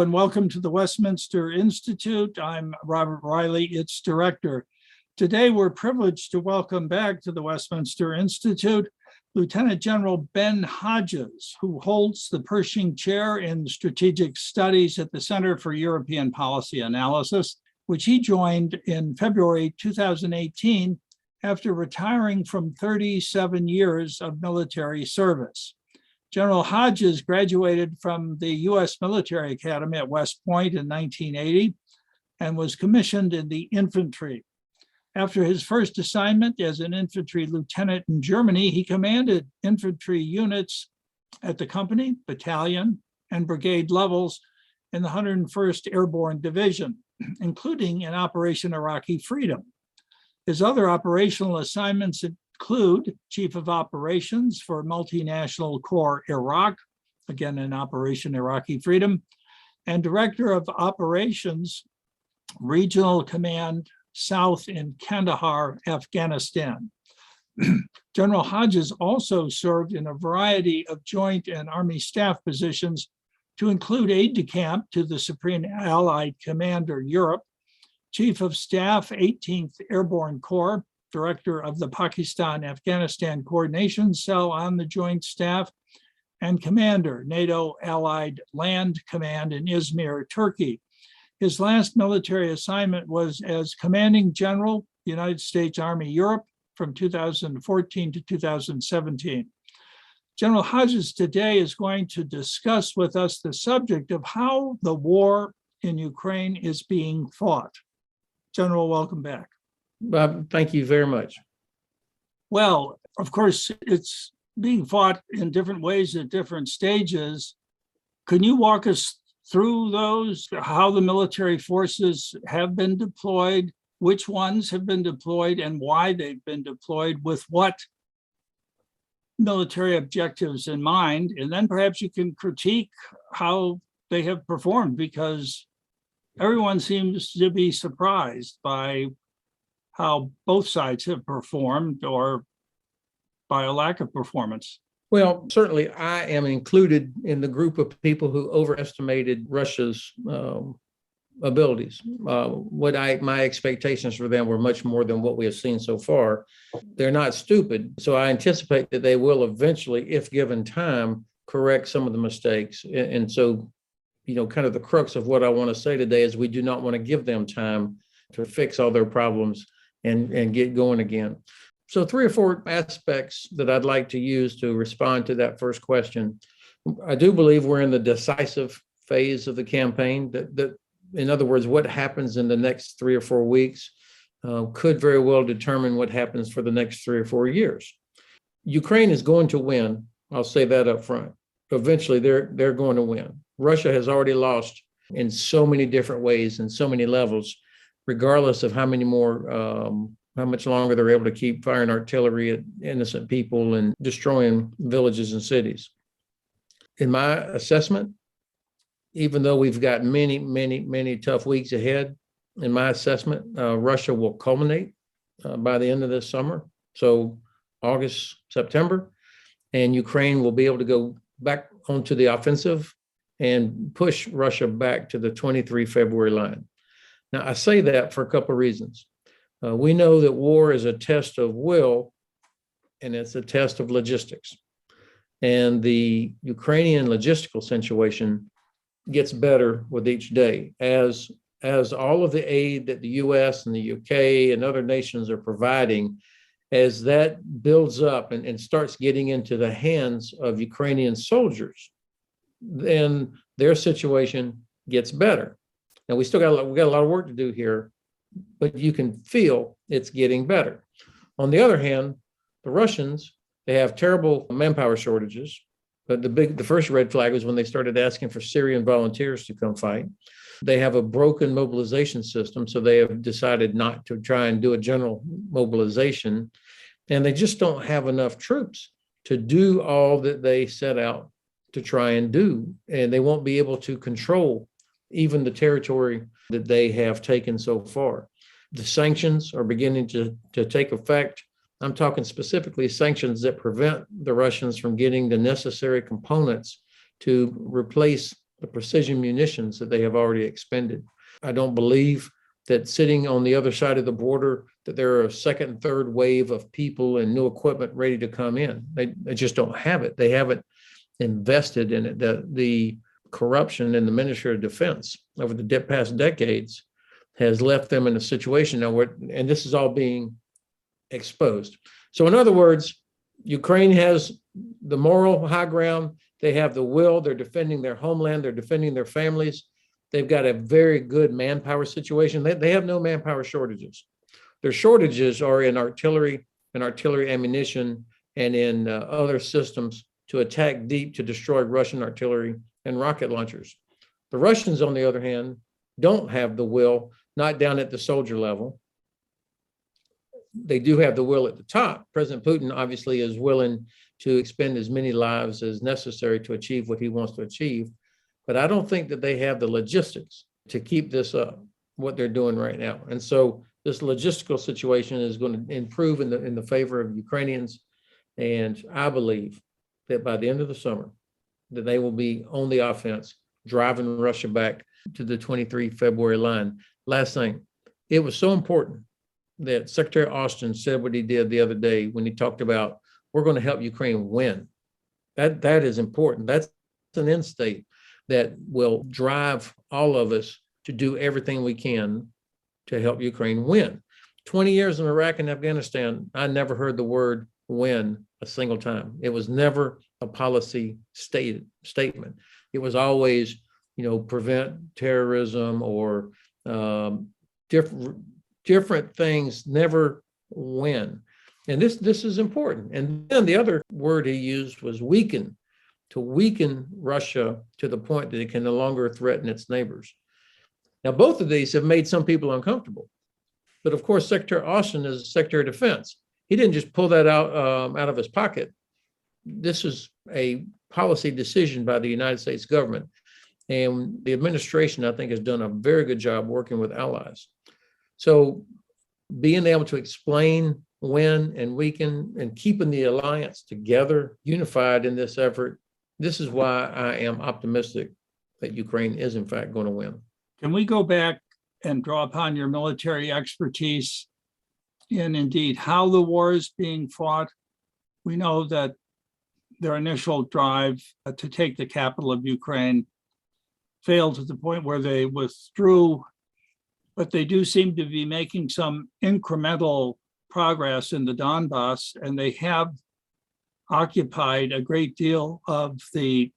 Hello and welcome to the Westminster Institute. I'm Robert Riley, its director. Today, we're privileged to welcome back to the Westminster Institute Lieutenant General Ben Hodges, who holds the Pershing Chair in Strategic Studies at the Center for European Policy Analysis, which he joined in February 2018 after retiring from 37 years of military service. General Hodges graduated from the U.S. Military Academy at West Point in 1980 and was commissioned in the infantry. After his first assignment as an infantry lieutenant in Germany, he commanded infantry units at the company, battalion, and brigade levels in the 101st Airborne Division, including in Operation Iraqi Freedom. His other operational assignments include Chief of Operations for Multinational Corps Iraq, again in Operation Iraqi Freedom, and Director of Operations, Regional Command South in Kandahar, Afghanistan. General Hodges also served in a variety of joint and Army staff positions to include aide-de-camp to the Supreme Allied Commander Europe, Chief of Staff, 18th Airborne Corps, Director of the Pakistan-Afghanistan Coordination Cell on the Joint Staff, and Commander, NATO Allied Land Command in Izmir, Turkey. His last military assignment was as Commanding General, United States Army Europe from 2014 to 2017. General Hodges today is going to discuss with us the subject of how the war in Ukraine is being fought. General, welcome back. Thank you very much. Well, of course, it's being fought in different ways at different stages. Can you walk us through those, how the military forces have been deployed, which ones have been deployed, and why they've been deployed, with what military objectives in mind? And then perhaps you can critique how they have performed, because everyone seems to be surprised by how both sides have performed, or by a lack of performance. Well, certainly I am included in the group of people who overestimated Russia's abilities. My expectations for them were much more than what we have seen so far. They're not stupid, so I anticipate that they will eventually, if given time, correct some of the mistakes. And so, kind of the crux of what I want to say today is we do not want to give them time to fix all their problems and get going again. So 3 or 4 aspects that I'd like to use to respond to that first question. I do believe we're in the decisive phase of the campaign. That in other words, what happens in the next 3 or 4 weeks could very well determine what happens for the next 3 or 4 years. Ukraine is going to win. I'll say that up front. Eventually, they're going to win. Russia has already lost in so many different ways and so many levels, regardless of how much longer they're able to keep firing artillery at innocent people and destroying villages and cities. In my assessment, even though we've got many, many, many tough weeks ahead, in my assessment, Russia will culminate by the end of this summer. So August, September, and Ukraine will be able to go back onto the offensive and push Russia back to the 23 February line. Now, I say that for a couple of reasons. We know that war is a test of will, and it's a test of logistics. And the Ukrainian logistical situation gets better with each day as all of the aid that the US and the UK and other nations are providing, as that builds up and starts getting into the hands of Ukrainian soldiers, then their situation gets better. Now, we got a lot of work to do here, but you can feel it's getting better. On the other hand, the Russians, they have terrible manpower shortages. But the first red flag was when they started asking for Syrian volunteers to come fight. They have a broken mobilization system, so they have decided not to try and do a general mobilization. And they just don't have enough troops to do all that they set out to try and do. And they won't be able to control even the territory that they have taken so far. The sanctions are beginning to take effect. I'm talking specifically sanctions that prevent the Russians from getting the necessary components to replace the precision munitions that they have already expended. I don't believe that sitting on the other side of the border, that there are a second and third wave of people and new equipment ready to come in. They just don't have it. They haven't invested in it. The corruption in the Ministry of Defense over the past decades has left them in a situation now where, and this is all being exposed. So in other words, Ukraine has the moral high ground. They have the will. They're defending their homeland. They're defending their families. They've got a very good manpower situation. They have no manpower shortages. Their shortages are in artillery and artillery ammunition and in other systems to attack deep to destroy Russian artillery and rocket launchers. The Russians, on the other hand, don't have the will, not down at the soldier level. They do have the will at the top. President Putin obviously is willing to expend as many lives as necessary to achieve what he wants to achieve. But I don't think that they have the logistics to keep this up, what they're doing right now. And so this logistical situation is going to improve in the favor of Ukrainians. And I believe that by the end of the summer, that they will be on the offense, driving Russia back to the 23 February line. Last thing, it was so important that Secretary Austin said what he did the other day when he talked about, we're going to help Ukraine win. That is important. That's an end state that will drive all of us to do everything we can to help Ukraine win. 20 years in Iraq and Afghanistan, I never heard the word win a single time. It was never a policy statement. It was always, prevent terrorism or different things, never win. And this is important. And then the other word he used was weaken, to weaken Russia to the point that it can no longer threaten its neighbors. Now, both of these have made some people uncomfortable. But of course, Secretary Austin is Secretary of Defense. He didn't just pull that out of his pocket. This is a policy decision by the United States government. And the administration, I think, has done a very good job working with allies. So being able to explain when and weaken and keeping the alliance together, unified in this effort, this is why I am optimistic that Ukraine is in fact going to win. Can we go back and draw upon your military expertise in indeed how the war is being fought? We know that their initial drive to take the capital of Ukraine failed to the point where they withdrew, but they do seem to be making some incremental progress in the Donbass, and they have occupied a great deal of the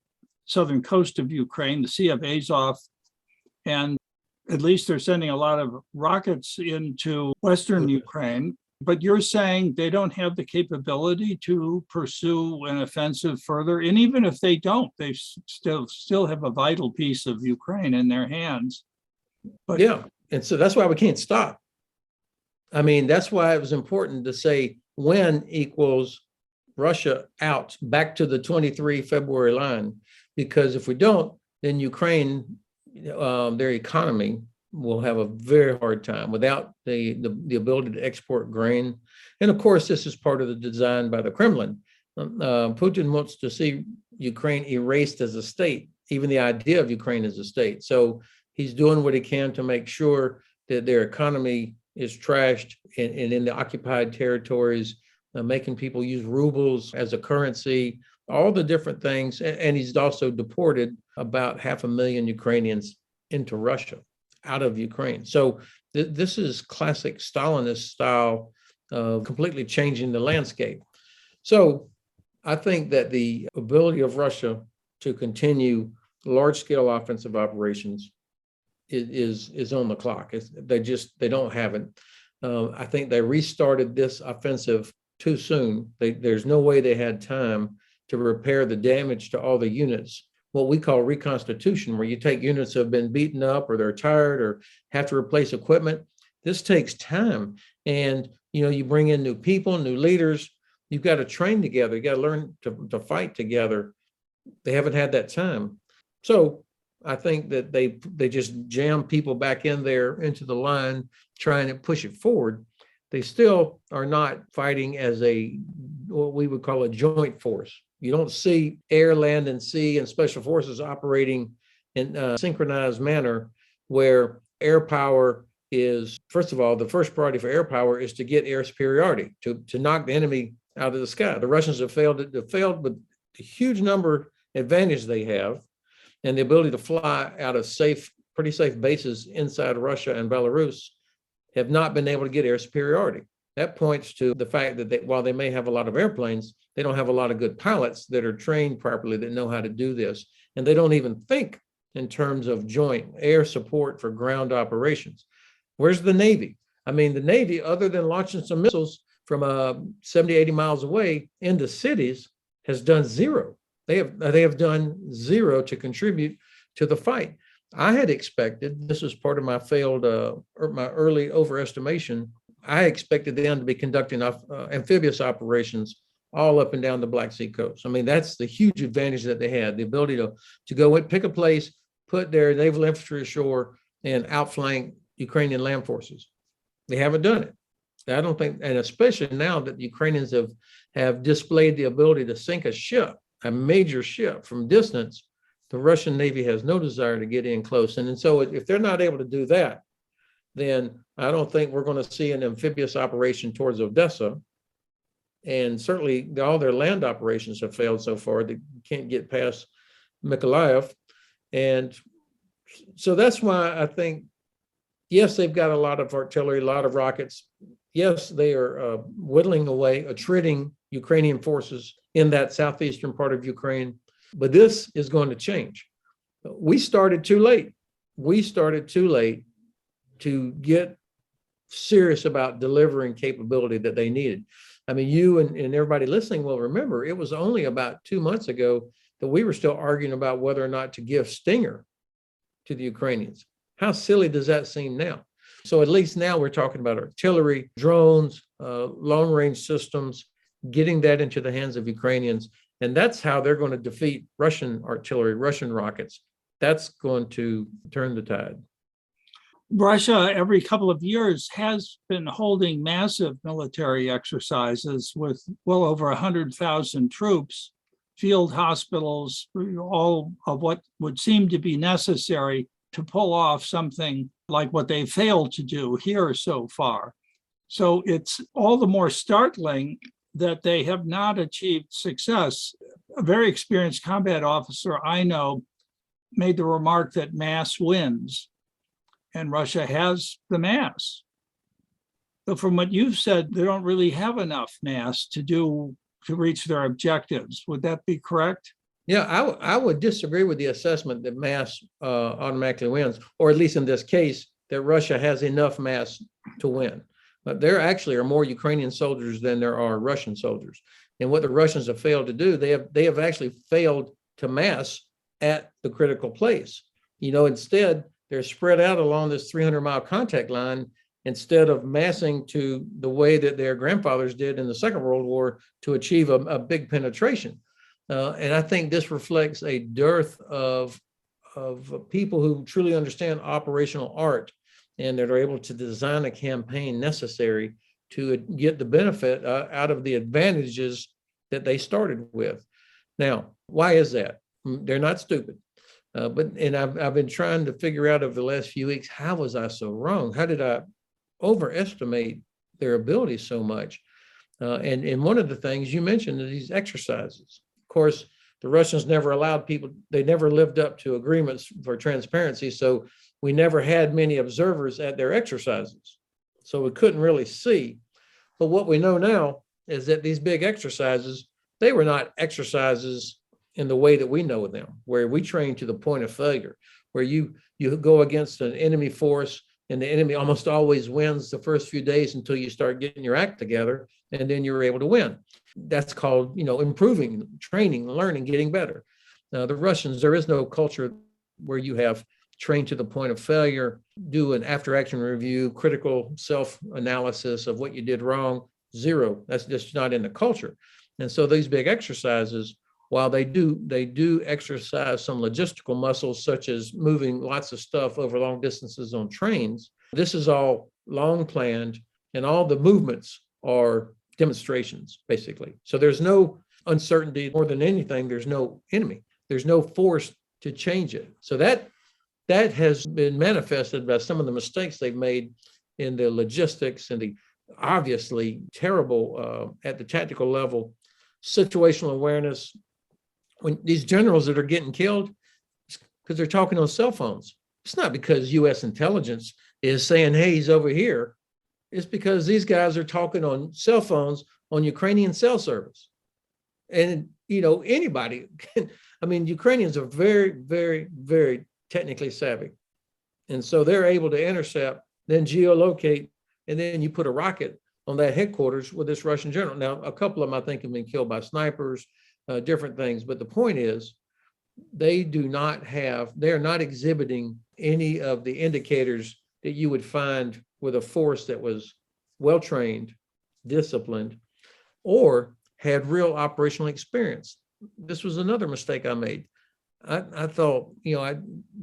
southern coast of Ukraine, the Sea of Azov, and at least they're sending a lot of rockets into Western Ukraine. But you're saying they don't have the capability to pursue an offensive further. And even if they don't, they still have a vital piece of Ukraine in their hands. But yeah, and so that's why we can't stop. I mean, that's why it was important to say when equals Russia out back to the 23 February line, because if we don't, then Ukraine, their economy will have a very hard time without the ability to export grain. And of course, this is part of the design by the Kremlin. Putin wants to see Ukraine erased as a state, even the idea of Ukraine as a state. So he's doing what he can to make sure that their economy is trashed and in the occupied territories, making people use rubles as a currency, all the different things. And he's also deported about 500,000 Ukrainians into Russia, out of Ukraine. So this is classic Stalinist style of completely changing the landscape. So I think that the ability of Russia to continue large-scale offensive operations is on the clock. They don't have it. I think they restarted this offensive too soon. There's no way they had time to repair the damage to all the units, what we call reconstitution, where you take units that have been beaten up or they're tired or have to replace equipment. This takes time. And, you bring in new people, new leaders, you've got to train together. You got to learn to fight together. They haven't had that time. So I think that they just jam people back in there into the line, trying to push it forward. They still are not fighting as what we would call a joint force. You don't see air, land, and sea and special forces operating in a synchronized manner where air power is, first of all, the first priority for air power is to get air superiority, to knock the enemy out of the sky. The Russians have failed with the huge number advantage they have and the ability to fly out of pretty safe bases inside Russia and Belarus, have not been able to get air superiority. That points to the fact that while they may have a lot of airplanes, they don't have a lot of good pilots that are trained properly that know how to do this. And they don't even think in terms of joint air support for ground operations. Where's the Navy? I mean, the Navy, other than launching some missiles from 70, 80 miles away into cities, has done zero. They have done zero to contribute to the fight. I had expected, this was part of my my early overestimation, I expected them to be conducting amphibious operations all up and down the Black Sea coast. I mean, that's the huge advantage that they had, the ability to go and pick a place, put their naval infantry ashore, and outflank Ukrainian land forces. They haven't done it. I don't think, and especially now that the Ukrainians have displayed the ability to sink a major ship from distance, the Russian Navy has no desire to get in close. And so if they're not able to do that, then I don't think we're going to see an amphibious operation towards Odessa. And certainly all their land operations have failed so far. They can't get past Mykolaiv. And so that's why I think, yes, they've got a lot of artillery, a lot of rockets. Yes, they are whittling away, attriting Ukrainian forces in that southeastern part of Ukraine. But this is going to change. We started too late. We started too late to get serious about delivering capability that they needed. I mean, you and everybody listening will remember, it was only about 2 months ago that we were still arguing about whether or not to give Stinger to the Ukrainians. How silly does that seem now? So at least now we're talking about artillery, drones, long-range systems, getting that into the hands of Ukrainians. And that's how they're going to defeat Russian artillery, Russian rockets. That's going to turn the tide. Russia, every couple of years, has been holding massive military exercises with well over 100,000 troops, field hospitals, all of what would seem to be necessary to pull off something like what they failed to do here so far. So it's all the more startling that they have not achieved success. A very experienced combat officer I know made the remark that mass wins, and Russia has the mass. But from what you've said, they don't really have enough mass to reach their objectives. Would that be correct? Yeah, I would disagree with the assessment that mass automatically wins, or at least in this case, that Russia has enough mass to win. But there actually are more Ukrainian soldiers than there are Russian soldiers. And what the Russians have failed to do, they have actually failed to mass at the critical place. Instead, they're spread out along this 300-mile contact line instead of massing to the way that their grandfathers did in the Second World War to achieve a big penetration. And I think this reflects a dearth of people who truly understand operational art and that are able to design a campaign necessary to get the benefit out of the advantages that they started with. Now, why is that? They're not stupid. But I've been trying to figure out over the last few weeks, how was I so wrong? How did I overestimate their ability so much? And one of the things you mentioned is these exercises. Of course, the Russians never allowed people, they never lived up to agreements for transparency. So we never had many observers at their exercises. So we couldn't really see. But what we know now is that these big exercises, they were not exercises in the way that we know them, where we train to the point of failure, where you go against an enemy force and the enemy almost always wins the first few days until you start getting your act together, and then you're able to win. That's called, improving, training, learning, getting better. The Russians, there is no culture where you have trained to the point of failure, do an after-action review, critical self-analysis of what you did wrong. Zero. That's just not in the culture. And so these big exercises, while they do exercise some logistical muscles, such as moving lots of stuff over long distances on trains, this is all long planned, and all the movements are demonstrations, basically. So there's no uncertainty. More than anything, there's no enemy. There's no force to change it. So that has been manifested by some of the mistakes they've made in the logistics and the obviously terrible at the tactical level situational awareness. When these generals that are getting killed, because they're talking on cell phones. It's not because U.S. intelligence is saying, hey, he's over here. It's because these guys are talking on cell phones on Ukrainian cell service. And, anybody can, Ukrainians are very, very, very technically savvy. And so they're able to intercept, then geolocate, and then you put a rocket on that headquarters with this Russian general. Now, a couple of them, I think, have been killed by snipers, different things. But the point is, they're not exhibiting any of the indicators that you would find with a force that was well-trained, disciplined, or had real operational experience. This was another mistake I made. I thought,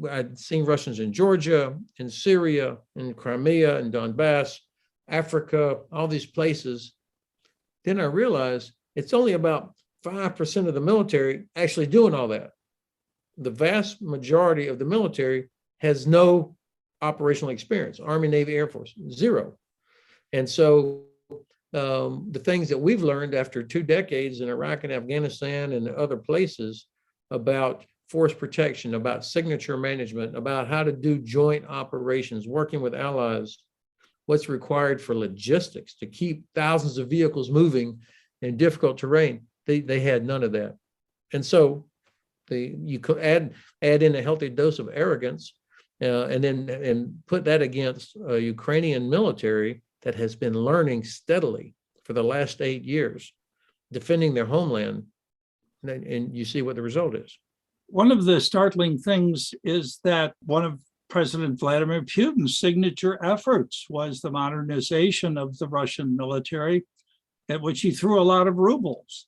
I'd seen Russians in Georgia, in Syria, in Crimea, in Donbass, Africa, all these places. Then I realized it's only about 5% of the military actually doing all that. The vast majority of the military has no operational experience, Army, Navy, Air Force, zero. And so the things that we've learned after 2 decades in Iraq and Afghanistan and other places about force protection, about signature management, about how to do joint operations, working with allies, what's required for logistics to keep thousands of vehicles moving in difficult terrain, they had none of that. And so you could add in a healthy dose of arrogance and put that against a Ukrainian military that has been learning steadily for the last 8 years, defending their homeland, and you see what the result is. One of the startling things is that one of President Vladimir Putin's signature efforts was the modernization of the Russian military, at which he threw a lot of rubles.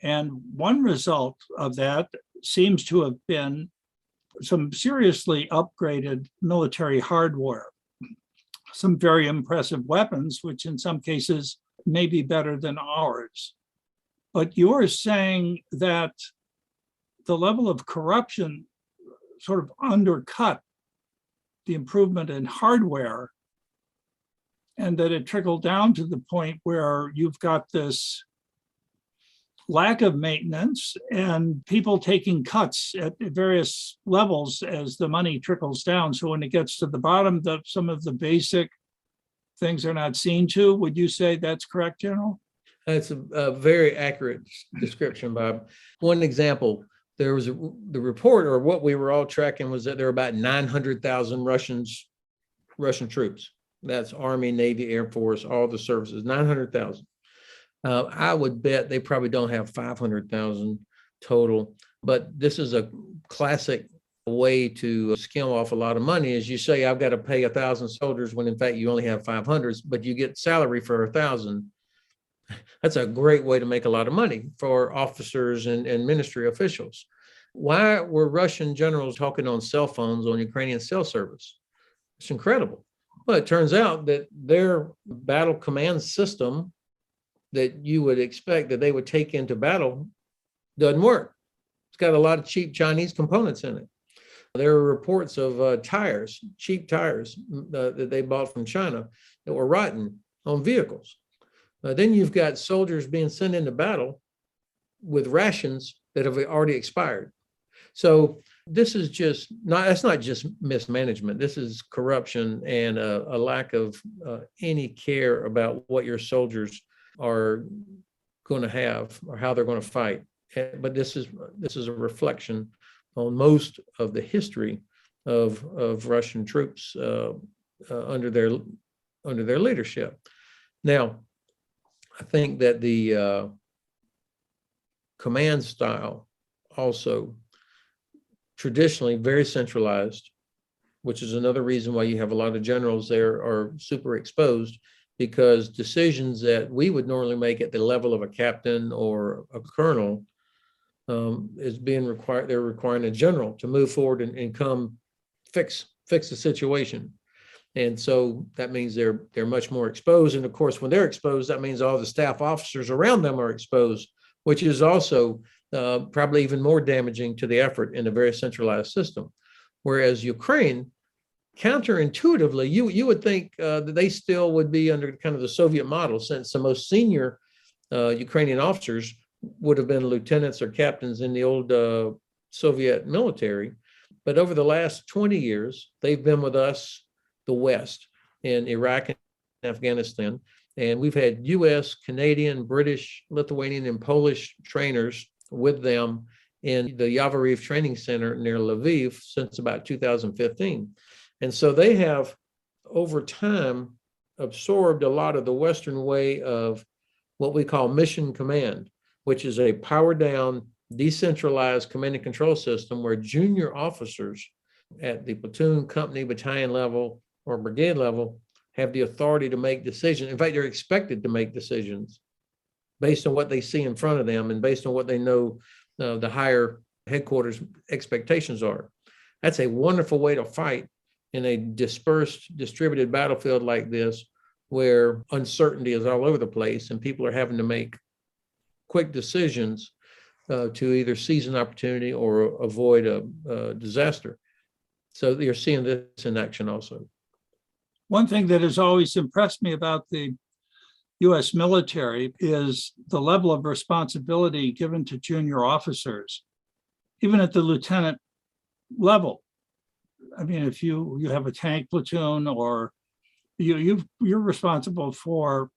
And one result of that seems to have been some seriously upgraded military hardware, some very impressive weapons, which in some cases may be better than ours. But you're saying that the level of corruption sort of undercut the improvement in hardware, and that it trickled down to the point where you've got this lack of maintenance and people taking cuts at various levels as the money trickles down. So when it gets to the bottom, some of the basic things are not seen to. Would you say that's correct, General? That's a very accurate description, Bob. One example, there was the report, or what we were all tracking, was that there were about 900,000 Russian troops. That's Army, Navy, Air Force, all the services, 900,000. I would bet they probably don't have 500,000 total, but this is a classic way to skim off a lot of money. As you say, I've got to pay 1,000 soldiers when in fact you only have 500, but you get salary for 1,000. That's a great way to make a lot of money for officers and ministry officials. Why were Russian generals talking on cell phones on Ukrainian cell service? It's incredible. Well, it turns out that their battle command system that you would expect that they would take into battle doesn't work. It's got a lot of cheap Chinese components in it. There are reports of tires, cheap tires that they bought from China that were rotten on vehicles. Then you've got soldiers being sent into battle with rations that have already expired. So this is that's not just mismanagement. This is corruption and a lack of any care about what your soldiers are going to have or how they're going to fight. But this is a reflection on most of the history of Russian troops under their leadership. Now, I think that the command style also traditionally very centralized, which is another reason why you have a lot of generals there are super exposed, because decisions that we would normally make at the level of a captain or a colonel is being required. They're requiring a general to move forward and come fix the situation. And so that means they're much more exposed. And of course, when they're exposed, that means all the staff officers around them are exposed, which is also probably even more damaging to the effort in a very centralized system. Whereas Ukraine, counterintuitively, you would think that they still would be under kind of the Soviet model, since the most senior Ukrainian officers would have been lieutenants or captains in the old Soviet military. But over the last 20 years, they've been with us, the West, in Iraq and Afghanistan. And we've had US, Canadian, British, Lithuanian, and Polish trainers with them in the Yavoriv Training Center near Lviv since about 2015. And so they have, over time, absorbed a lot of the Western way of what we call mission command, which is a powered down, decentralized command and control system where junior officers at the platoon, company, battalion level, or brigade level have the authority to make decisions. In fact, they're expected to make decisions based on what they see in front of them and based on what they know the higher headquarters expectations are. That's a wonderful way to fight in a dispersed, distributed battlefield like this, where uncertainty is all over the place and people are having to make quick decisions to either seize an opportunity or avoid a disaster. So you're seeing this in action also. One thing that has always impressed me about the US military is the level of responsibility given to junior officers, even at the lieutenant level. I mean, if you have a tank platoon, or you're responsible for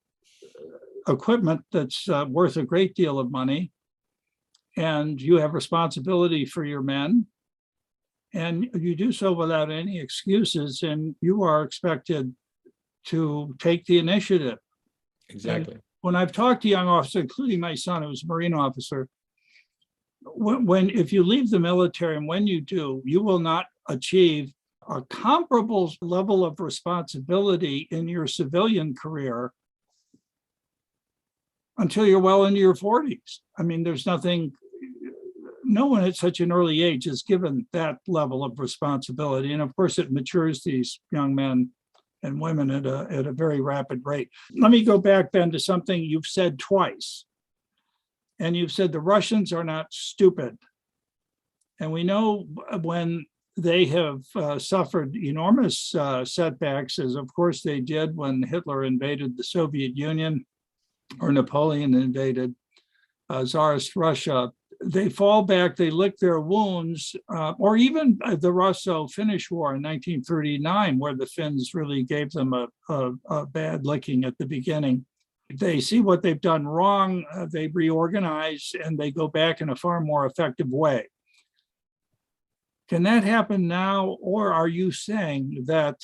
equipment that's worth a great deal of money, and you have responsibility for your men, and you do so without any excuses, and you are expected to take the initiative. Exactly. And when I've talked to young officers, including my son, who's a Marine officer, if you leave the military, and when you do, you will not achieve a comparable level of responsibility in your civilian career until you're well into your 40s. I mean, no one at such an early age is given that level of responsibility. And of course, it matures these young men and women at a very rapid rate. Let me go back, Ben, to something you've said twice. And you've said the Russians are not stupid. And we know when they have suffered enormous setbacks, as of course they did when Hitler invaded the Soviet Union, or Napoleon invaded Tsarist Russia. They fall back, they lick their wounds, or even the Russo-Finnish War in 1939, where the Finns really gave them a bad licking at the beginning. They see what they've done wrong, they reorganize, and they go back in a far more effective way. Can that happen now, or are you saying that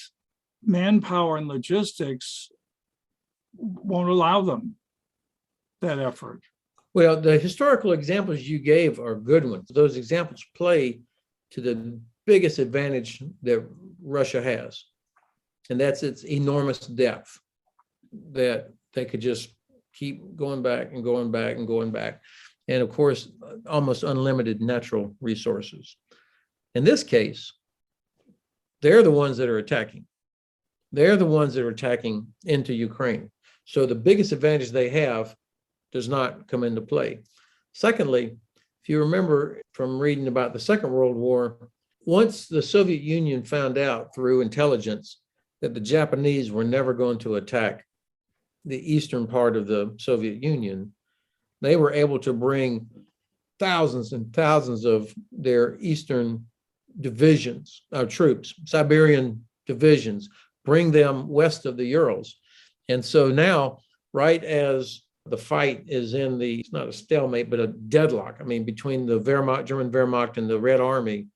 manpower and logistics won't allow them that effort? Well, the historical examples you gave are good ones. Those examples play to the biggest advantage that Russia has, and that's its enormous depth, that they could just keep going back and going back and going back. And of course, almost unlimited natural resources. In this case, they're the ones that are attacking. They're the ones that are attacking into Ukraine. So the biggest advantage they have does not come into play. Secondly, if you remember from reading about the Second World War, once the Soviet Union found out through intelligence that the Japanese were never going to attack the eastern part of the Soviet Union, they were able to bring thousands and thousands of their eastern divisions, troops, Siberian divisions, bring them west of the Urals. And so now, right as the fight is in it's not a stalemate, but a deadlock, I mean, between the Wehrmacht, German Wehrmacht, and the Red Army,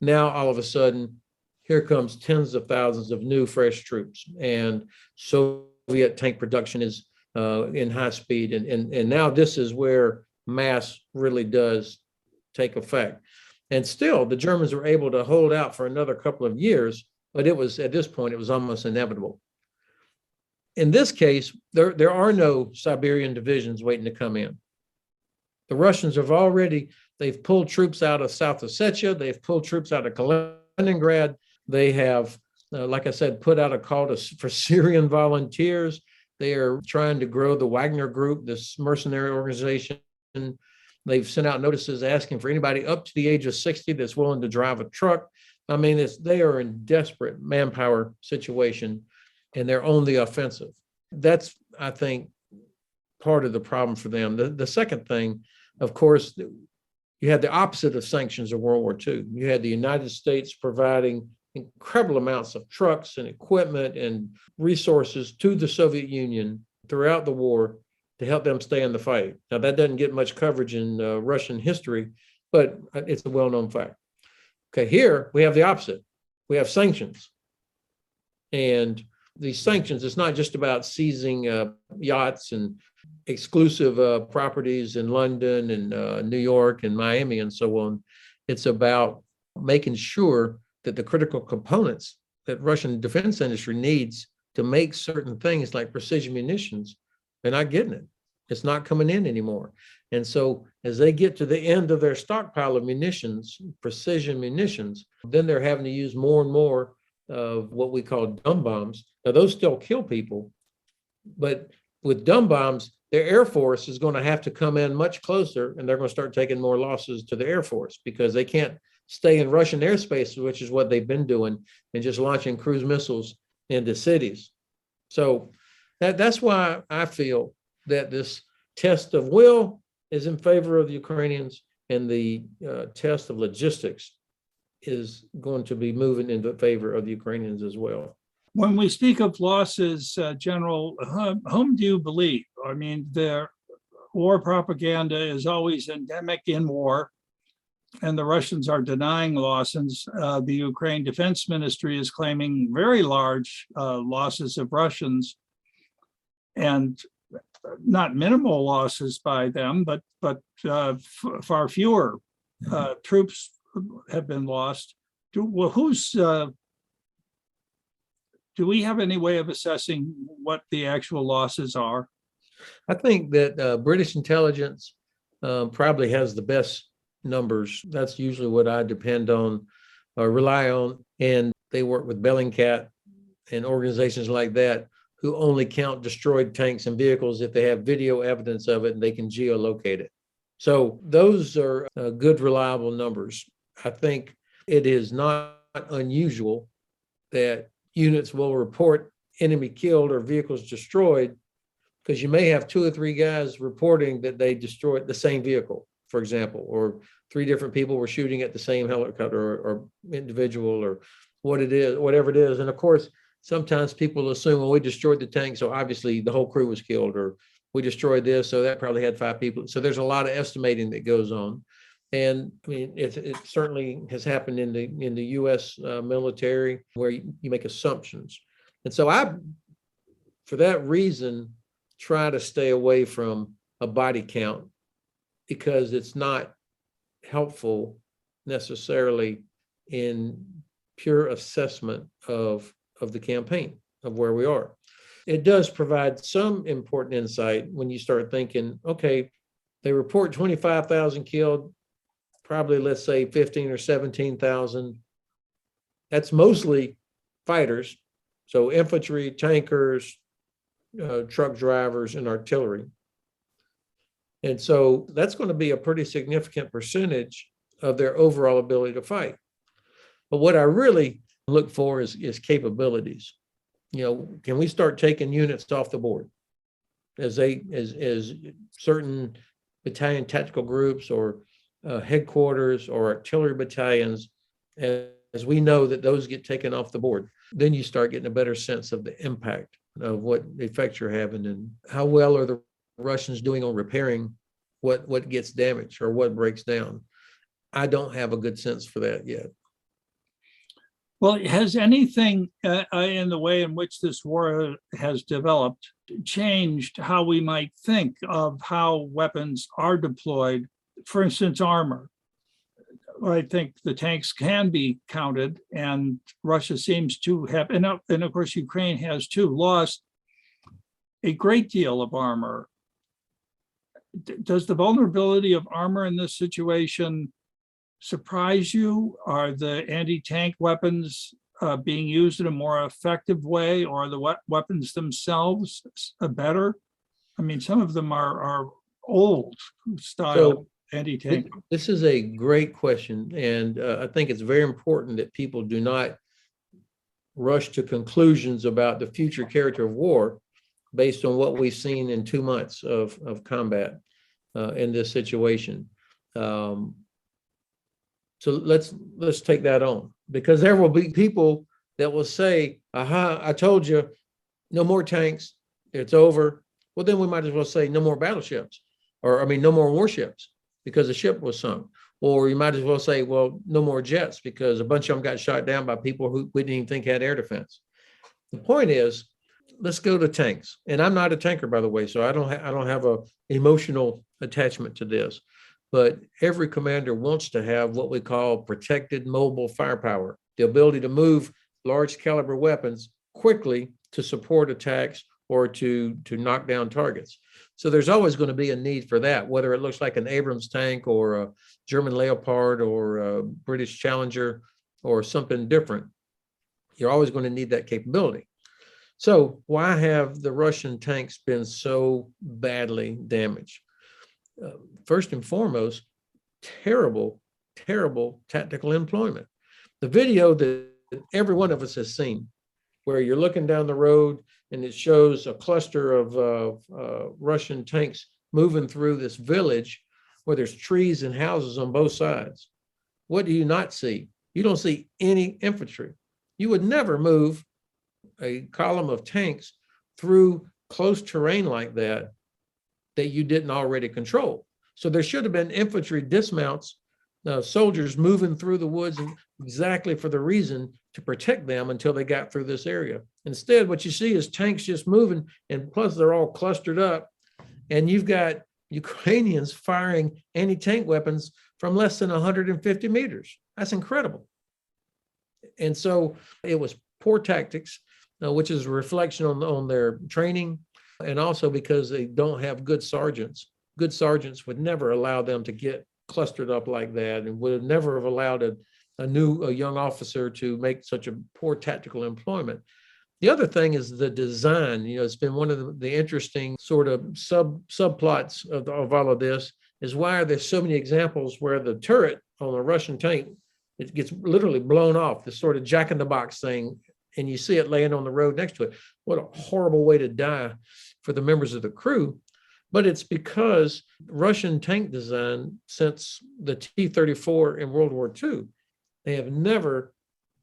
now all of a sudden, here comes tens of thousands of new, fresh troops, and Soviet tank production is in high speed. And now this is where mass really does take effect. And still, the Germans were able to hold out for another couple of years, but it was, at this point, it was almost inevitable. In this case, there are no Siberian divisions waiting to come in. The Russians they've pulled troops out of South Ossetia, they've pulled troops out of Kaliningrad, they have, like I said, put out a call for Syrian volunteers. They are trying to grow the Wagner Group, this mercenary organization, They've sent out notices asking for anybody up to the age of 60 that's willing to drive a truck. I mean, they are in desperate manpower situation, and they're on the offensive. That's, I think, part of the problem for them. The second thing, of course, you had the opposite of sanctions of World War II. You had the United States providing incredible amounts of trucks and equipment and resources to the Soviet Union throughout the war to help them stay in the fight. Now, that doesn't get much coverage in Russian history, but it's a well-known fact. Okay, here we have the opposite. We have sanctions. And these sanctions, it's not just about seizing yachts and exclusive properties in London and New York and Miami and so on. It's about making sure that the critical components that Russian defense industry needs to make certain things like precision munitions, they're not getting it. It's not coming in anymore. And so as they get to the end of their stockpile of munitions, precision munitions, then they're having to use more and more of what we call dumb bombs. Now, those still kill people, but with dumb bombs, their Air Force is going to have to come in much closer, and they're going to start taking more losses to the Air Force because they can't stay in Russian airspace, which is what they've been doing, and just launching cruise missiles into cities. So that's why I feel that this test of will is in favor of the Ukrainians, and the test of logistics is going to be moving in favor of the Ukrainians as well. When we speak of losses, General, whom do you believe? I mean, the war propaganda is always endemic in war, and the Russians are denying losses. The Ukraine Defense Ministry is claiming very large losses of Russians, and not minimal losses by them, but far fewer troops have been lost. Do we have any way of assessing what the actual losses are? I think that British intelligence probably has the best numbers. That's usually what I depend on or rely on. And they work with Bellingcat and organizations like that who only count destroyed tanks and vehicles if they have video evidence of it and they can geolocate it. So those are good, reliable numbers. I think it is not unusual that units will report enemy killed or vehicles destroyed, because you may have 2 or 3 guys reporting that they destroyed the same vehicle, for example, or 3 different people were shooting at the same helicopter or individual or what it is, whatever it is. And of course, sometimes people assume, well, we destroyed the tank, so obviously the whole crew was killed, or we destroyed this, so that probably had 5 people. So there's a lot of estimating that goes on. And I mean, it certainly has happened in the U.S. Military, where you make assumptions. And so I, for that reason, try to stay away from a body count, because it's not helpful necessarily in pure assessment of the campaign, of where we are. It does provide some important insight when you start thinking, okay, they report 25,000 killed, probably let's say 15 or 17,000. That's mostly fighters. So infantry, tankers, truck drivers, and artillery. And so that's going to be a pretty significant percentage of their overall ability to fight. But what I really look for is capabilities. You know, can we start taking units off the board as certain battalion tactical groups or headquarters or artillery battalions, as we know that those get taken off the board, then you start getting a better sense of the impact of what effects you're having and how well are the Russians doing on repairing what gets damaged or what breaks down. I don't have a good sense for that yet. Well, has anything in the way in which this war has developed changed how we might think of how weapons are deployed? For instance, armor. I think the tanks can be counted, and Russia seems to have, and of course Ukraine has too, lost a great deal of armor. Does the vulnerability of armor in this situation surprise you? Are the anti-tank weapons being used in a more effective way, or are the weapons themselves better? I mean, some of them are old style. So anti-tank? This is a great question, and I think it's very important that people do not rush to conclusions about the future character of war based on what we've seen in 2 months of combat in this situation. So let's take that on, because there will be people that will say, aha, I told you, no more tanks, it's over. Well, then we might as well say no more battleships, or I mean, no more warships because the ship was sunk. Or you might as well say, well, no more jets because a bunch of them got shot down by people who we didn't even think had air defense. The point is, let's go to tanks. And I'm not a tanker, by the way, so I don't have a emotional attachment to this. But every commander wants to have what we call protected mobile firepower, the ability to move large caliber weapons quickly to support attacks or to knock down targets. So there's always going to be a need for that, whether it looks like an Abrams tank or a German Leopard or a British Challenger or something different. You're always going to need that capability. So why have the Russian tanks been so badly damaged? First and foremost, terrible tactical employment. The video that every one of us has seen, where you're looking down the road and it shows a cluster of Russian tanks moving through this village where there's trees and houses on both sides. What do you not see? You don't see any infantry. You would never move a column of tanks through close terrain like that you didn't already control. So there should have been infantry dismounts, soldiers moving through the woods exactly for the reason to protect them until they got through this area. Instead, what you see is tanks just moving, and plus they're all clustered up, and you've got Ukrainians firing anti-tank weapons from less than 150 meters. That's incredible. And so it was poor tactics, which is a reflection on their training, and also because they don't have good sergeants. Good sergeants would never allow them to get clustered up like that, and would have never have allowed a young officer to make such a poor tactical employment. The other thing is the design. It's been one of the interesting sort of subplots of all of this, is why are there so many examples where the turret on a Russian tank, it gets literally blown off, this sort of jack-in-the-box thing, and you see it laying on the road next to it. What a horrible way to die for the members of the crew. But it's because Russian tank design, since the T-34 in World War II, they have never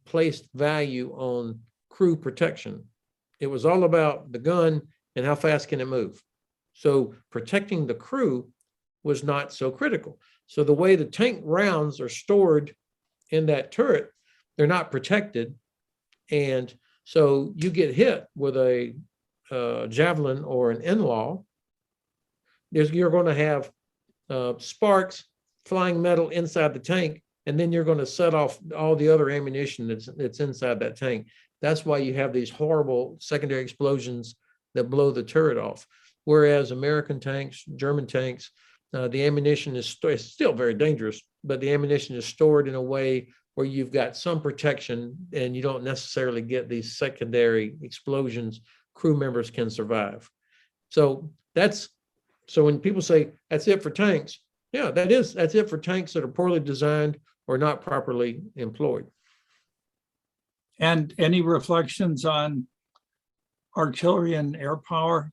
placed value on crew protection. It was all about the gun and how fast can it move. So protecting the crew was not so critical. So the way the tank rounds are stored in that turret, they're not protected. And so you get hit with a javelin or an in-law, you're going to have sparks, flying metal inside the tank, and then you're going to set off all the other ammunition that's inside that tank. That's why you have these horrible secondary explosions that blow the turret off. Whereas American tanks, German tanks, the ammunition is still very dangerous, but the ammunition is stored in a way where you've got some protection and you don't necessarily get these secondary explosions. Crew members can survive. So when people say that's it for tanks, yeah, that's it for tanks that are poorly designed or not properly employed. And any reflections on artillery and air power?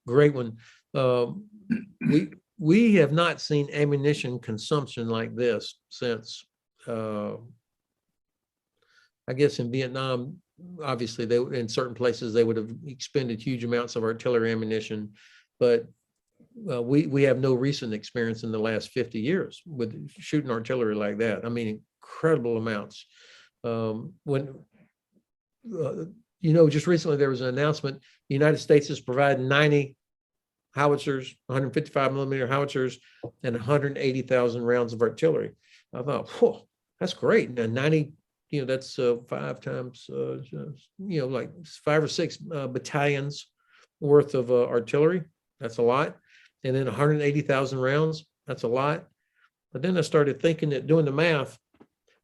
Great one. We have not seen ammunition consumption like this since, I guess in Vietnam, obviously in certain places they would have expended huge amounts of artillery ammunition, but we have no recent experience in the last 50 years with shooting artillery like that. I mean, incredible amounts. Just recently there was an announcement, the United States has provided 90 howitzers, 155 millimeter howitzers, and 180,000 rounds of artillery. I thought, whoa, that's great. And 90, that's 5 times, like 5 or 6 battalions worth of artillery. That's a lot. And then 180,000 rounds, that's a lot. But then I started thinking that doing the math,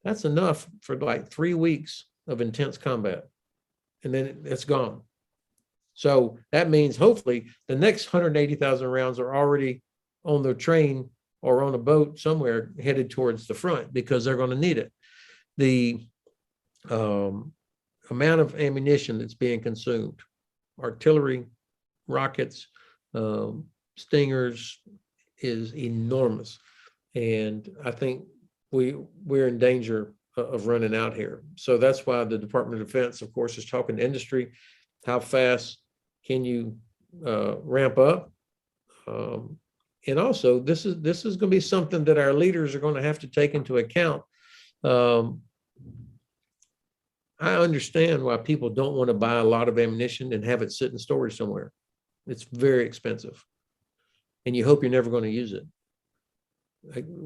that's enough for like 3 weeks of intense combat. And then it's gone. So that means hopefully the next 180,000 rounds are already on the train or on a boat somewhere headed towards the front because they're going to need it. The amount of ammunition that's being consumed, artillery, rockets, stingers, is enormous. And I think we're in danger of running out here. So that's why the Department of Defense, of course, is talking to industry. How fast can you ramp up? And also, this is going to be something that our leaders are going to have to take into account. I understand why people don't want to buy a lot of ammunition and have it sit in storage somewhere. It's very expensive, and you hope you're never going to use it.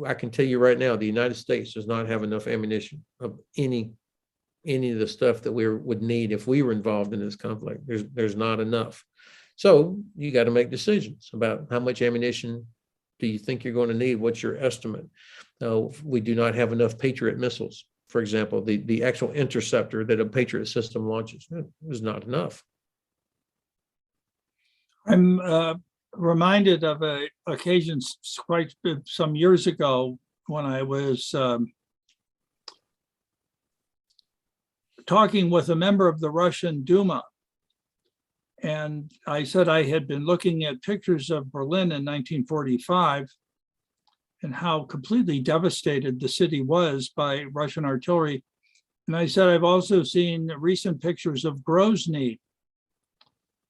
I can tell you right now, the United States does not have enough ammunition of any of the stuff that we would need if we were involved in this conflict. There's not enough. So you got to make decisions about how much ammunition do you think you're going to need? What's your estimate? We do not have enough Patriot missiles. For example, the actual interceptor that a Patriot system launches is not enough. I'm reminded of an occasion quite some years ago when I was talking with a member of the Russian Duma. And I said I had been looking at pictures of Berlin in 1945 and how completely devastated the city was by Russian artillery. And I said, I've also seen recent pictures of Grozny.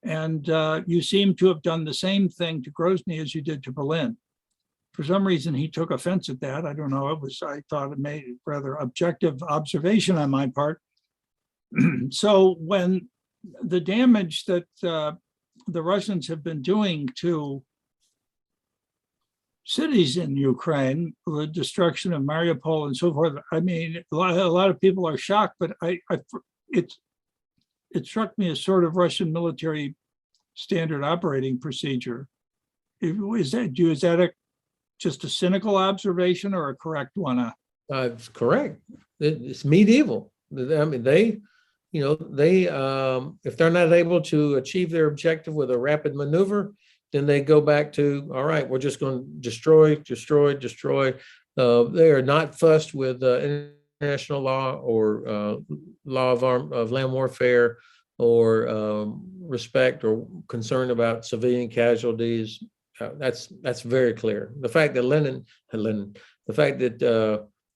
And you seem to have done the same thing to Grozny as you did to Berlin. For some reason, he took offense at that. I don't know. I thought it made a rather objective observation on my part. So when the damage that the Russians have been doing to cities in Ukraine, the destruction of Mariupol and so forth, I mean, a lot of people are shocked, but it struck me as sort of Russian military standard operating procedure. Is that just a cynical observation or a correct one? It's correct. It's medieval. I mean, they if they're not able to achieve their objective with a rapid maneuver, then they go back to, all right, we're just going to destroy. They are not fussed with international law or law of land warfare or respect or concern about civilian casualties. That's very clear. The fact that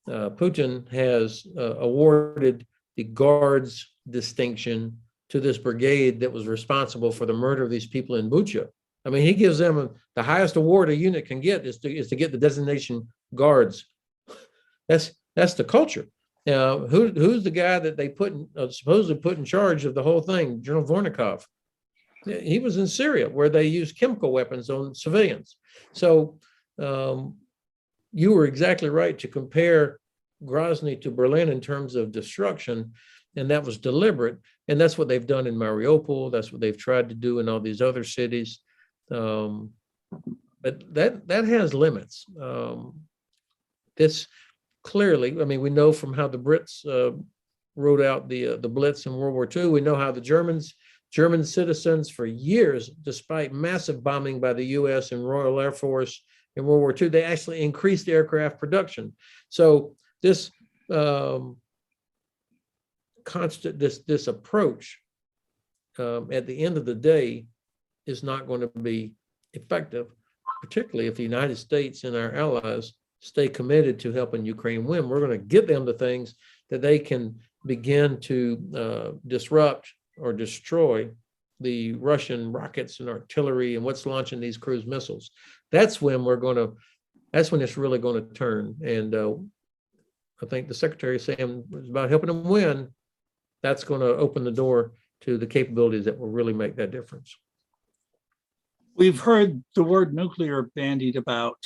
Putin has awarded the Guards distinction to this brigade that was responsible for the murder of these people in Bucha. I mean, he gives them the highest award a unit can get is to get the designation Guards. That's the culture. Who's the guy that they supposedly put in charge of the whole thing? General Vornikov. He was in Syria where they used chemical weapons on civilians. So you were exactly right to compare Grozny to Berlin in terms of destruction, and that was deliberate. And that's what they've done in Mariupol. That's what they've tried to do in all these other cities. But that has limits. This clearly, I mean, we know from how the Brits wrote out the Blitz in World War II. We know how the German citizens for years, despite massive bombing by the U.S. and Royal Air Force in World War II, they actually increased aircraft production. So this this approach at the end of the day is not going to be effective, particularly if the United States and our allies stay committed to helping Ukraine win. We're going to get them the things that they can begin to disrupt or destroy the Russian rockets and artillery and what's launching these cruise missiles. That's when it's really going to turn. And I think the Secretary is saying it's about helping them win. That's going to open the door to the capabilities that will really make that difference. We've heard the word nuclear bandied about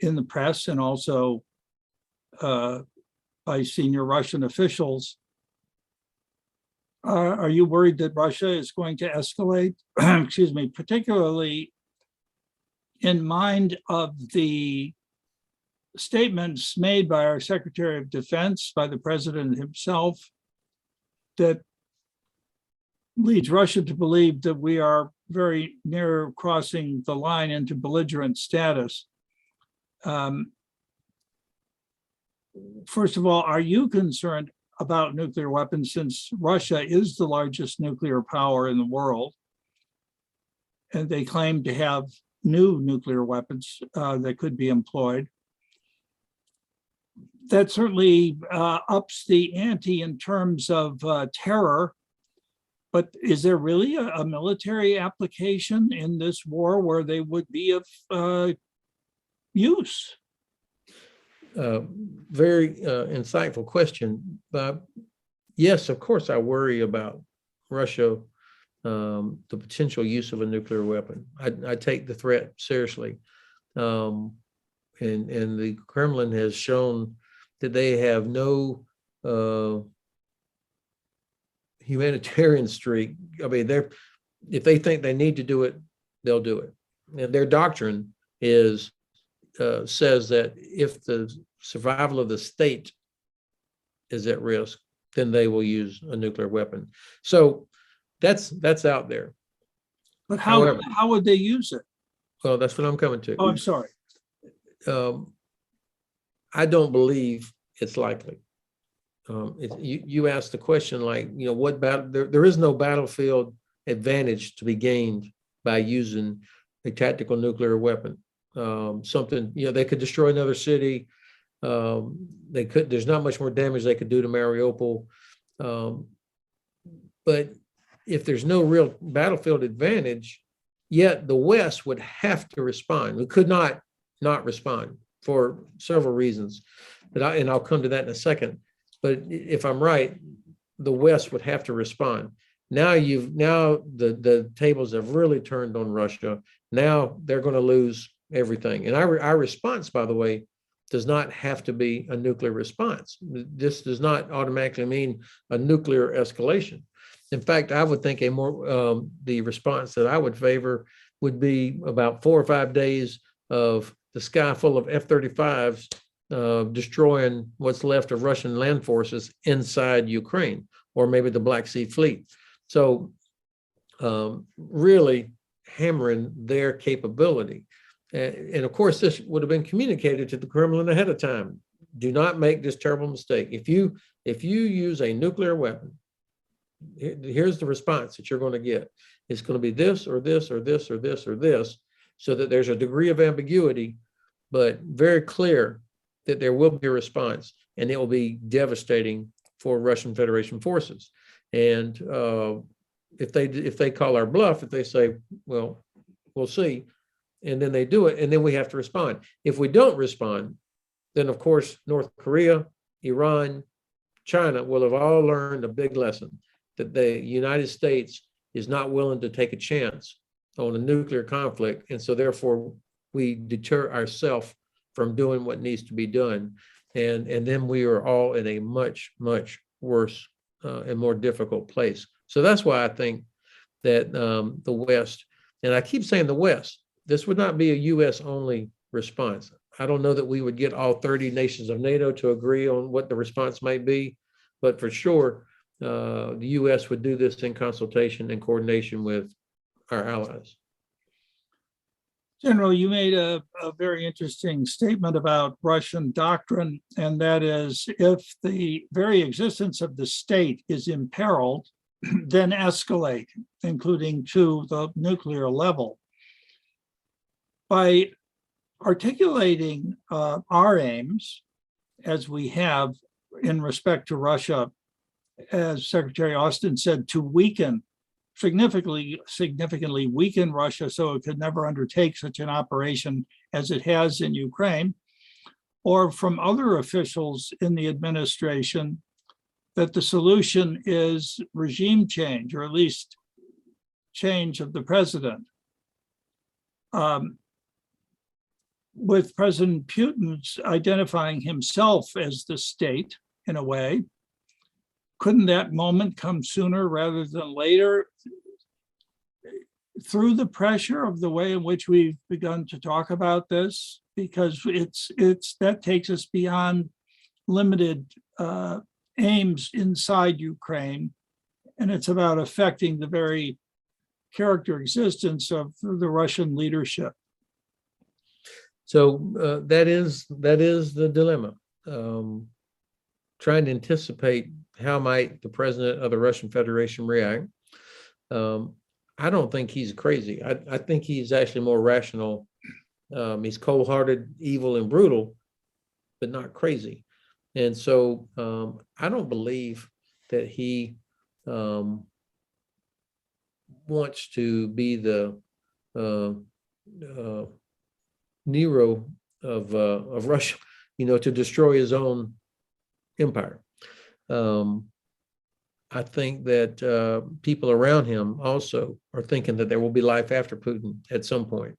in the press and also by senior Russian officials. Are you worried that Russia is going to escalate? Excuse me, particularly in mind of the statements made by our Secretary of Defense, by the President himself, that leads Russia to believe that we are very near crossing the line into belligerent status. Um, First of all, are you concerned about nuclear weapons since Russia is the largest nuclear power in the world? And they claim to have new nuclear weapons that could be employed. That certainly ups the ante in terms of terror. But is there really a military application in this war where they would be of use? Very insightful question, Bob. Yes, of course, I worry about Russia, the potential use of a nuclear weapon. I take the threat seriously. And the Kremlin has shown that they have no humanitarian streak. I mean, if they think they need to do it, they'll do it. And their doctrine says that if the survival of the state is at risk, then they will use a nuclear weapon. So that's out there. But However, how would they use it? well, that's what I'm coming to. Oh, I'm sorry. I don't believe it's likely. You asked the question like, what battle? There is no battlefield advantage to be gained by using a tactical nuclear weapon. Something, they could destroy another city. There's not much more damage they could do to Mariupol. But if there's no real battlefield advantage, yet the West would have to respond. We could not respond for several reasons. And I'll come to that in a second. But if I'm right, the West would have to respond. Now the tables have really turned on Russia. Now they're going to lose everything. And our response, by the way, does not have to be a nuclear response. This does not automatically mean a nuclear escalation. In fact, I would think the response that I would favor would be about 4 or 5 days of the sky full of F-35s destroying what's left of Russian land forces inside Ukraine, or maybe the Black Sea Fleet. So really hammering their capability. And of course, this would have been communicated to the Kremlin ahead of time. Do not make this terrible mistake. If you use a nuclear weapon, here's the response that you're going to get. It's going to be this or this or this or this or this, so that there's a degree of ambiguity, but very clear that there will be a response, and it will be devastating for Russian Federation forces. And if they call our bluff, if they say, well, we'll see, and then they do it, and then we have to respond. If we don't respond, then of course North Korea, Iran, China will have all learned a big lesson, that the United States is not willing to take a chance on a nuclear conflict, and so therefore we deter ourselves from doing what needs to be done, and then we are all in a much, much worse and more difficult place. So that's why I think that the West, and I keep saying the West, this would not be a U.S. only response. I don't know that we would get all 30 nations of NATO to agree on what the response might be, but for sure, the U.S. would do this in consultation and coordination with our allies. General, you made a very interesting statement about Russian doctrine, and that is, if the very existence of the state is imperiled, then escalate, including to the nuclear level. By articulating our aims, as we have in respect to Russia, as Secretary Austin said, to significantly weaken Russia so it could never undertake such an operation as it has in Ukraine, or from other officials in the administration, that the solution is regime change, or at least change of the president. With President Putin's identifying himself as the state in a way, couldn't that moment come sooner rather than later, through the pressure of the way in which we've begun to talk about this? Because that takes us beyond limited aims inside Ukraine, and it's about affecting the very character existence of the Russian leadership. So that is the dilemma. Trying to anticipate how might the president of the Russian Federation react. I don't think he's crazy. I think he's actually more rational. He's cold-hearted, evil, and brutal, but not crazy. And so I don't believe that he wants to be the Nero of Russia, to destroy his own empire. I think that people around him also are thinking that there will be life after Putin at some point.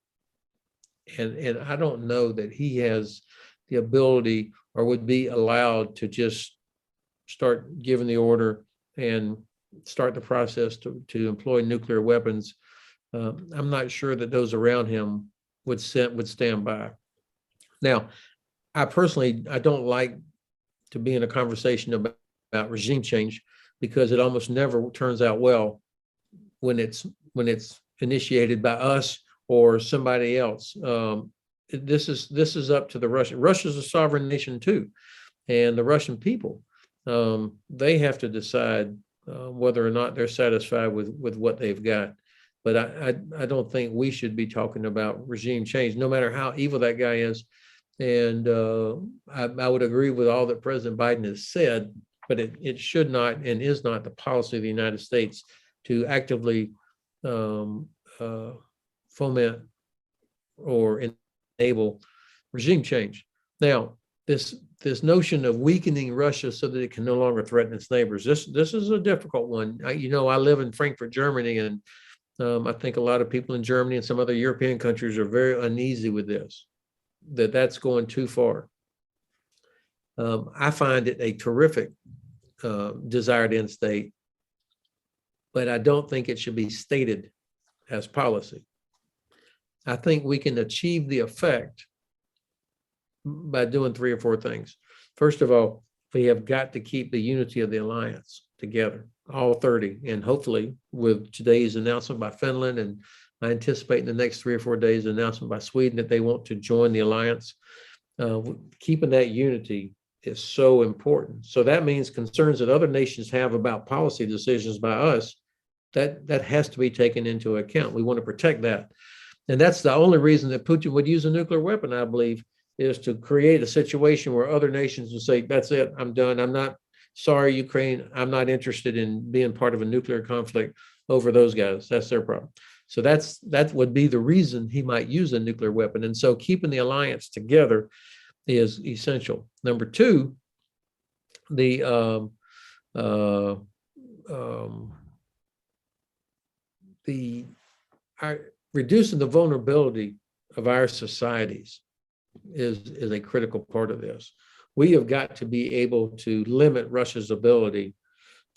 And I don't know that he has the ability or would be allowed to just start giving the order and start the process to employ nuclear weapons. I'm not sure that those around him would stand by. Now, I don't like to be in a conversation about regime change, because it almost never turns out well when it's initiated by us or somebody else. This is up to the Russian. Russia's a sovereign nation too, and the Russian people, they have to decide whether or not they're satisfied with what they've got. But I don't think we should be talking about regime change, no matter how evil that guy is. And I would agree with all that President Biden has said, but it should not and is not the policy of the United States to actively foment or enable regime change. Now, this notion of weakening Russia so that it can no longer threaten its neighbors, this is a difficult one. I live in Frankfurt, Germany, and I think a lot of people in Germany and some other European countries are very uneasy with this, that's going too far. I find it a terrific desired end state, but I don't think it should be stated as policy. I think we can achieve the effect by doing 3 or 4 things. First of all, we have got to keep the unity of the alliance together, all 30, and hopefully with today's announcement by Finland, and I anticipate in the next 3 or 4 days announcement by Sweden that they want to join the alliance. Keeping that unity is so important. So that means concerns that other nations have about policy decisions by us, that has to be taken into account. We want to protect that. And that's the only reason that Putin would use a nuclear weapon, I believe, is to create a situation where other nations will say, that's it, I'm done. I'm not, sorry, Ukraine, I'm not interested in being part of a nuclear conflict over those guys. That's their problem. So that would be the reason he might use a nuclear weapon. And so keeping the alliance together is essential. Number 2, reducing the vulnerability of our societies is a critical part of this. We have got to be able to limit Russia's ability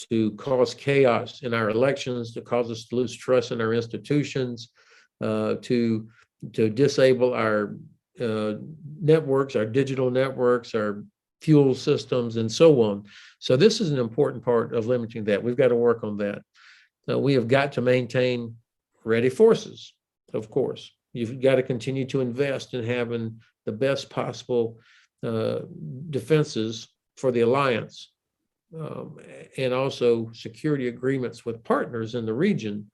to cause chaos in our elections, to cause us to lose trust in our institutions, to disable our networks, our digital networks, our fuel systems, and so on. So this is an important part of limiting that. We've got to work on that. We have got to maintain ready forces, of course. You've got to continue to invest in having the best possible defenses for the alliance, and also security agreements with partners in the region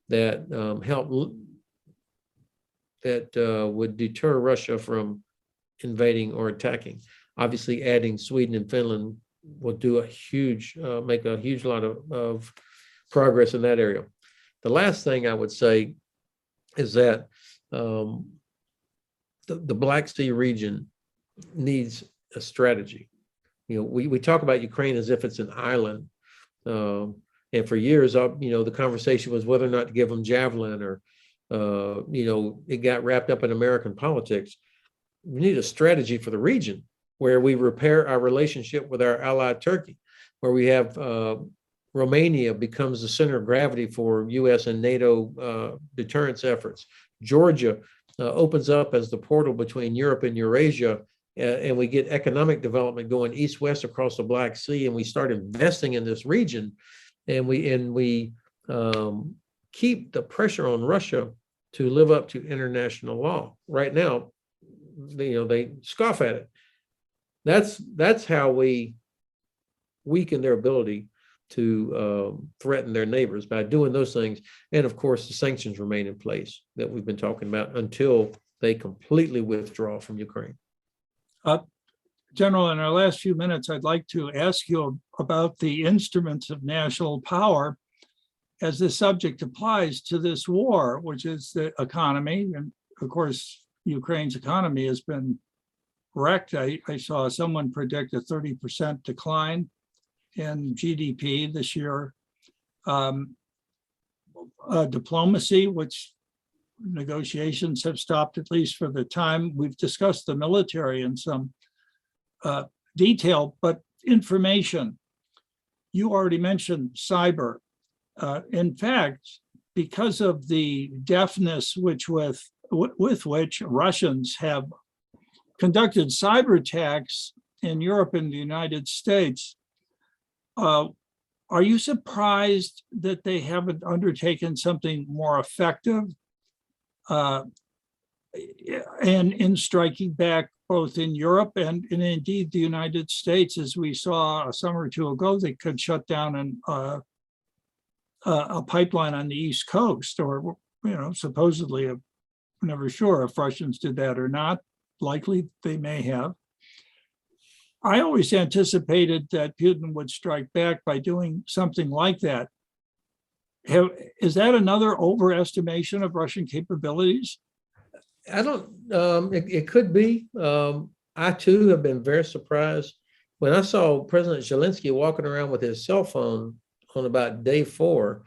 that would deter Russia from invading or attacking. Obviously, adding Sweden and Finland will do make a huge lot of progress in that area. The last thing I would say is that the Black Sea region needs a strategy. We talk about Ukraine as if it's an island. And for years, the conversation was whether or not to give them Javelin, or, it got wrapped up in American politics. We need a strategy for the region where we repair our relationship with our ally Turkey, where we have Romania becomes the center of gravity for US and NATO deterrence efforts. Georgia opens up as the portal between Europe and Eurasia, and we get economic development going east-west across the Black Sea, and we start investing in this region, and we keep the pressure on Russia to live up to international law. Right now, they scoff at it. That's how we weaken their ability to threaten their neighbors, by doing those things. And of course, the sanctions remain in place that we've been talking about until they completely withdraw from Ukraine. General, in our last few minutes, I'd like to ask you about the instruments of national power as this subject applies to this war, which is the economy. And of course, Ukraine's economy has been wrecked. I saw someone predict a 30% decline in GDP this year. Diplomacy, which negotiations have stopped, at least for the time. We've discussed the military in some detail, but information. You already mentioned cyber. In fact, because of the deftness with which Russians have conducted cyber attacks in Europe and the United States, are you surprised that they haven't undertaken something more effective and in striking back both in Europe and indeed the United States? As we saw a summer or two ago, they could shut down a pipeline on the East Coast, or supposedly, I'm never sure if Russians did that or not. Likely they may have. I always anticipated that Putin would strike back by doing something like that. Is that another overestimation of Russian capabilities? I don't, it could be. I too have been very surprised when I saw President Zelensky walking around with his cell phone on about day 4.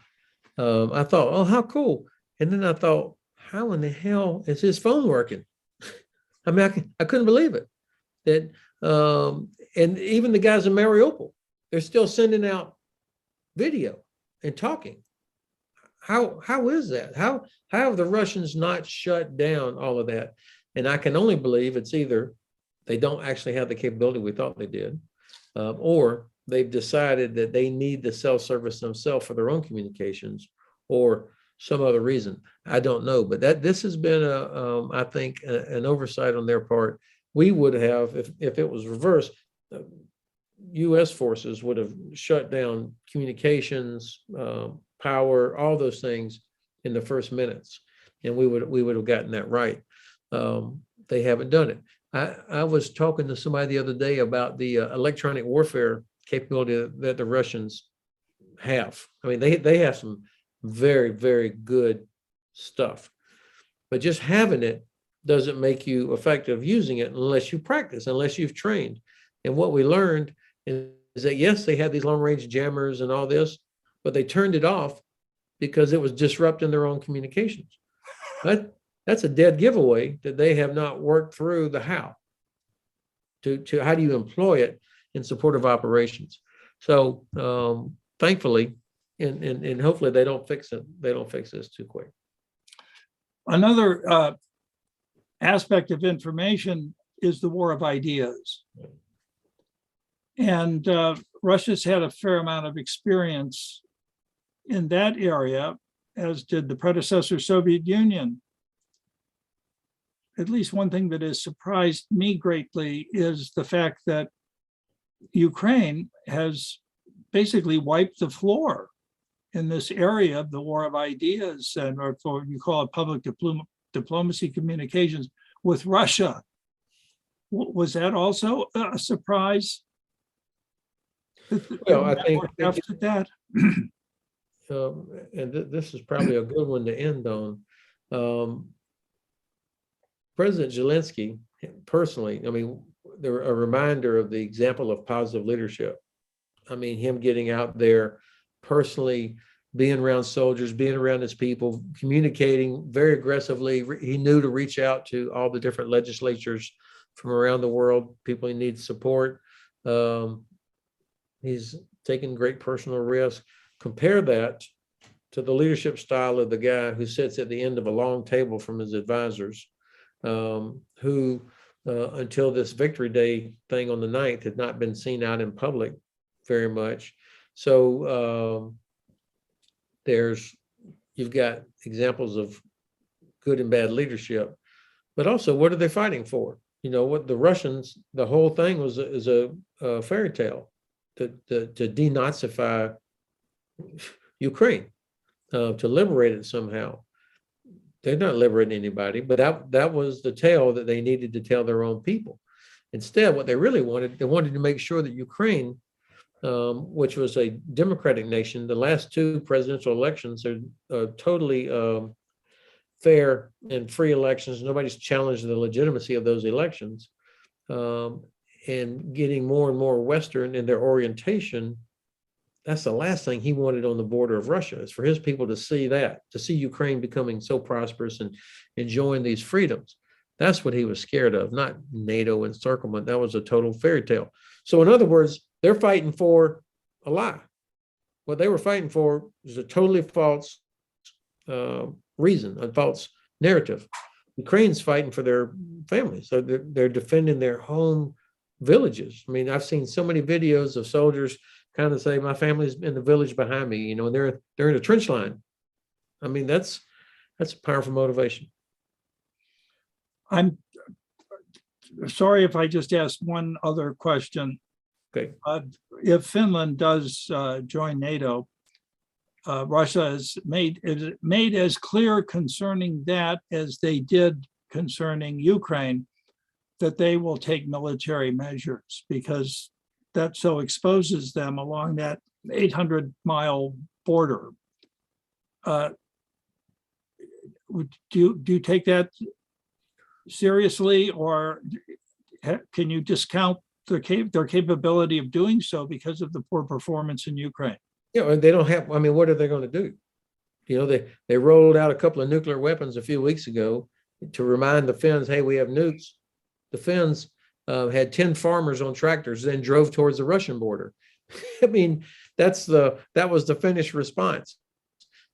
I thought, oh, how cool. And then I thought, how in the hell is his phone working? I mean, I couldn't believe it. That, and even the guys in Mariupol, they're still sending out video and talking. How is that? How have the Russians not shut down all of that? And I can only believe it's either they don't actually have the capability we thought they did, or they've decided that they need the cell service themselves for their own communications, or some other reason. I don't know, but this has been I think an oversight on their part. We would have, if it was reversed, U.S. forces would have shut down communications, power, all those things in the first minutes, and we would have gotten that right. They haven't done it. I was talking to somebody the other day about the electronic warfare capability that the Russians have. I mean, they have some very, very good stuff, but just having it doesn't make you effective using it unless you practice, unless you've trained. And what we learned is that, yes, they had these long-range jammers and all this, but they turned it off because it was disrupting their own communications. That's a dead giveaway that they have not worked through the how to how do you employ it in support of operations. So thankfully, and hopefully they don't fix it. They don't fix this too quick. Another aspect of information is the war of ideas. And Russia's had a fair amount of experience in that area, as did the predecessor Soviet Union. At least one thing that has surprised me greatly is the fact that Ukraine has basically wiped the floor in this area of the war of ideas, and or what you call it public diplomacy communications with Russia. Was that also a surprise? Well, I think after that. And this is probably a good one to end on. President Zelensky, personally, I mean, they're a reminder of the example of positive leadership. I mean, him getting out there personally, being around soldiers, being around his people, communicating very aggressively. He knew to reach out to all the different legislatures from around the world, people he needs support. He's taken great personal risk. Compare that to the leadership style of the guy who sits at the end of a long table from his advisors, who until this Victory Day thing on the 9th had not been seen out in public very much. So you've got examples of good and bad leadership. but also what are they fighting for? You know, what the Russians, the whole thing is a fairy tale to denazify Ukraine, to liberate it somehow. They're not liberating anybody, but that was the tale that they needed to tell their own people. Instead, what they really wanted, they wanted to make sure that Ukraine, which was a democratic nation, the last two presidential elections are totally fair and free elections. Nobody's challenged the legitimacy of those elections, and getting more and more Western in their orientation. That's the last thing he wanted on the border of Russia, is for his people to see that, to see Ukraine becoming so prosperous and enjoying these freedoms. That's what he was scared of, not NATO encirclement. That was a total fairy tale. So in other words, they're fighting for a lie. What they were fighting for is a totally false reason, a false narrative. Ukraine's fighting for their families. So they're defending their home villages. I mean, I've seen so many videos of soldiers kind of say, my family's in the village behind me, you know, and they're in a trench line. I mean, that's powerful motivation. I'm sorry if I just asked one other question. Okay. If Finland does join NATO, Russia has made as clear concerning that as they did concerning Ukraine, that they will take military measures, because that so exposes them along that 800-mile border. Do you take that seriously, or can you discount their capability of doing so because of the poor performance in Ukraine? Yeah, they don't have, I mean, what are they going to do? You know, they rolled out a couple of nuclear weapons a few weeks ago to remind the Finns, hey, we have nukes. The Finns had 10 farmers on tractors, then drove towards the Russian border. I mean, that was the Finnish response.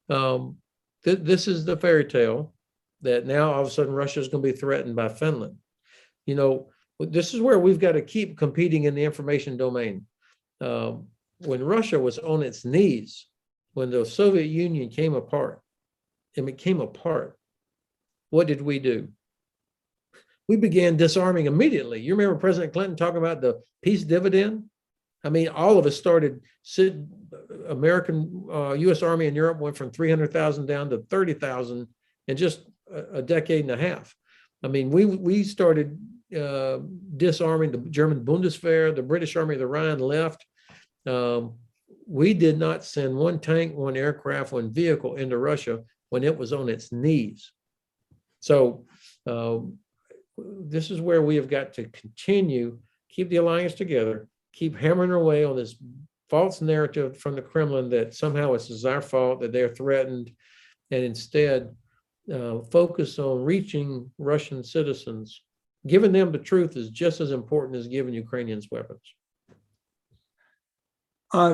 This is the fairy tale that now all of a sudden Russia is going to be threatened by Finland. You know, this is where we've got to keep competing in the information domain. When Russia was on its knees, when the Soviet Union came apart, what did we do? We began disarming immediately. You remember President Clinton talking about the peace dividend? I mean, all of us started, American, U.S. Army in Europe went from 300,000 down to 30,000 in just a decade and a half. I mean, we started disarming the German Bundeswehr, the British Army of the Rhine left. We did not send one tank, one aircraft, one vehicle into Russia when it was on its knees. So this is where we have got to continue, keep the alliance together, keep hammering away on this false narrative from the Kremlin that somehow this is our fault, that they're threatened, and instead focus on reaching Russian citizens. Giving them the truth is just as important as giving Ukrainians weapons.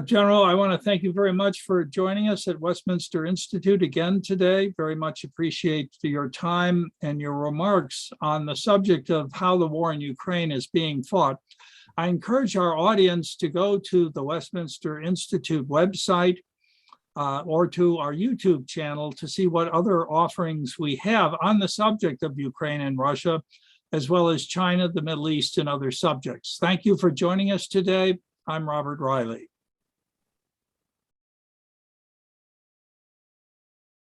General, I want to thank you very much for joining us at Westminster Institute again today. Very much appreciate your time and your remarks on the subject of how the war in Ukraine is being fought. I encourage our audience to go to the Westminster Institute website or to our YouTube channel to see what other offerings we have on the subject of Ukraine and Russia, as well as China, the Middle East, and other subjects. Thank you for joining us today. I'm Robert Riley.